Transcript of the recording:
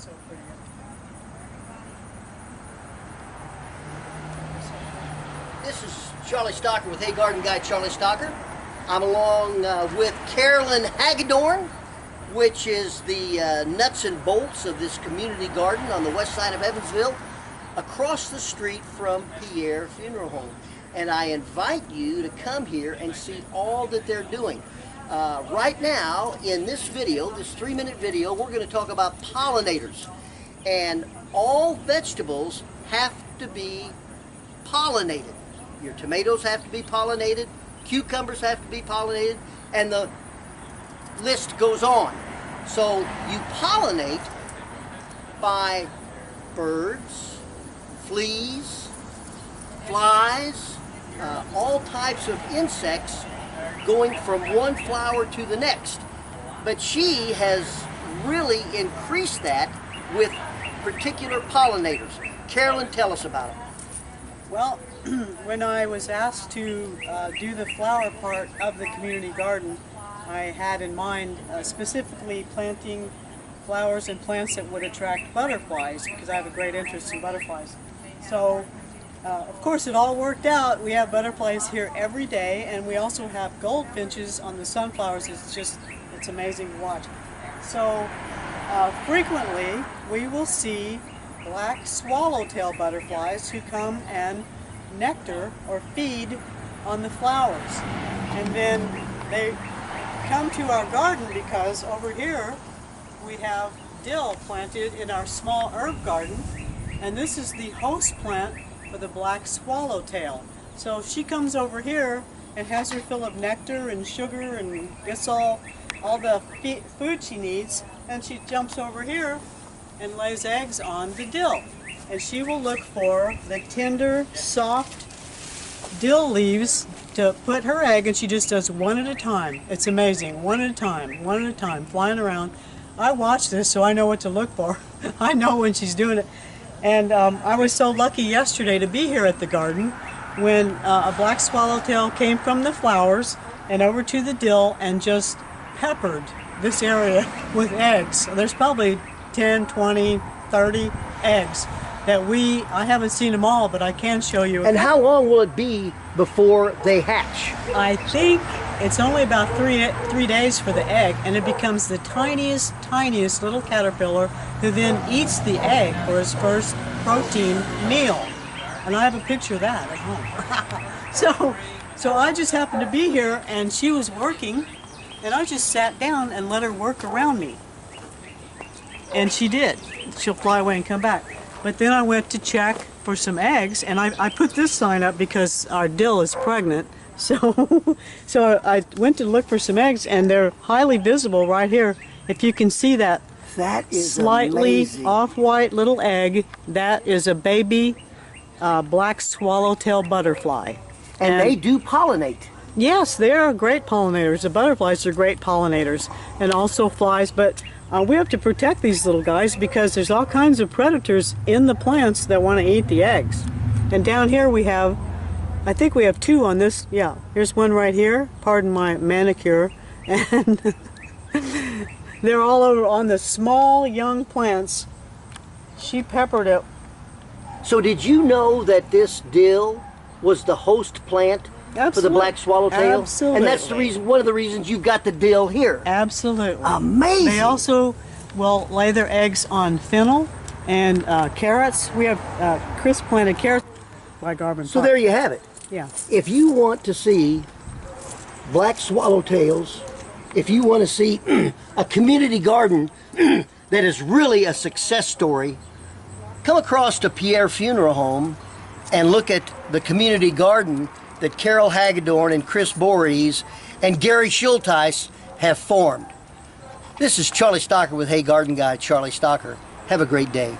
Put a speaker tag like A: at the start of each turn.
A: so pretty.
B: This is Charlie Stocker with Hey Garden Guy Charlie Stocker. I'm along with Carolyn Hagedorn, which is the nuts and bolts of this community garden on the west side of Evansville, across the street from Pierre Funeral Home. And I invite you to come here and see all that they're doing. Right now, in this video, this 3-minute video, we're going to talk about pollinators. And all vegetables have to be pollinated. Your tomatoes have to be pollinated, cucumbers have to be pollinated, and the list goes on. So you pollinate by birds, fleas, flies, all types of insects going from one flower to the next. But she has really increased that with particular pollinators. Carolyn, tell us about it.
A: Well, when I was asked to do the flower part of the community garden, I had in mind specifically planting flowers and plants that would attract butterflies, because I have a great interest in butterflies. So, of course, it all worked out. We have butterflies here every day, and we also have goldfinches on the sunflowers. It's amazing to watch. So, frequently, we will see black swallowtail butterflies who come and nectar or feed on the flowers. And then they come to our garden because over here we have dill planted in our small herb garden, and this is the host plant for the black swallowtail. So she comes over here and has her fill of nectar and sugar and gets all the food she needs, and she jumps over here and lays eggs on the dill. And she will look for the tender, soft dill leaves to put her egg, and she just does one at a time. It's amazing. One at a time, flying around. I watch this so I know what to look for. I know when she's doing it. And I was so lucky yesterday to be here at the garden when a black swallowtail came from the flowers and over to the dill and just peppered this area with eggs. There's probably 10, 20, 30 eggs that I haven't seen them all, but I can show you.
B: And how long will it be before they hatch?
A: I think it's only about three days for the egg, and it becomes the tiniest little caterpillar who then eats the egg for his first protein meal. And I have a picture of that at home. So I just happened to be here, and she was working, and I just sat down and let her work around me. And she did. She'll fly away and come back. But then I went to check for some eggs, and I put this sign up because our dill is pregnant. So I went to look for some eggs, and they're highly visible right here. If you can see that,
B: is
A: slightly
B: amazing.
A: off-white little egg, that is a baby black swallowtail butterfly.
B: And they do pollinate.
A: Yes, they are great pollinators. The butterflies are great pollinators, and also flies, but we have to protect these little guys because there's all kinds of predators in the plants that want to eat the eggs. And down here we have, I think we have two on this. Yeah, here's one right here. Pardon my manicure. And they're all over on the small young plants. She peppered it.
B: So did you know that this dill was the host plant for the black swallowtail?
A: Absolutely.
B: And that's the reason, one of the reasons you've got the dill here.
A: Absolutely.
B: Amazing.
A: They also will lay their eggs on fennel and carrots. We have Chris planted carrots by Garvin
B: So
A: Park.
B: there you have it.
A: Yeah.
B: If you want to see black swallowtails, if you want to see a community garden that is really a success story, come across to Pierre Funeral Home and look at the community garden that Carol Hagedorn and Chris Voorhees and Gary Schulteis have formed. This is Charlie Stocker with Hey Garden Guy Charlie Stocker. Have a great day.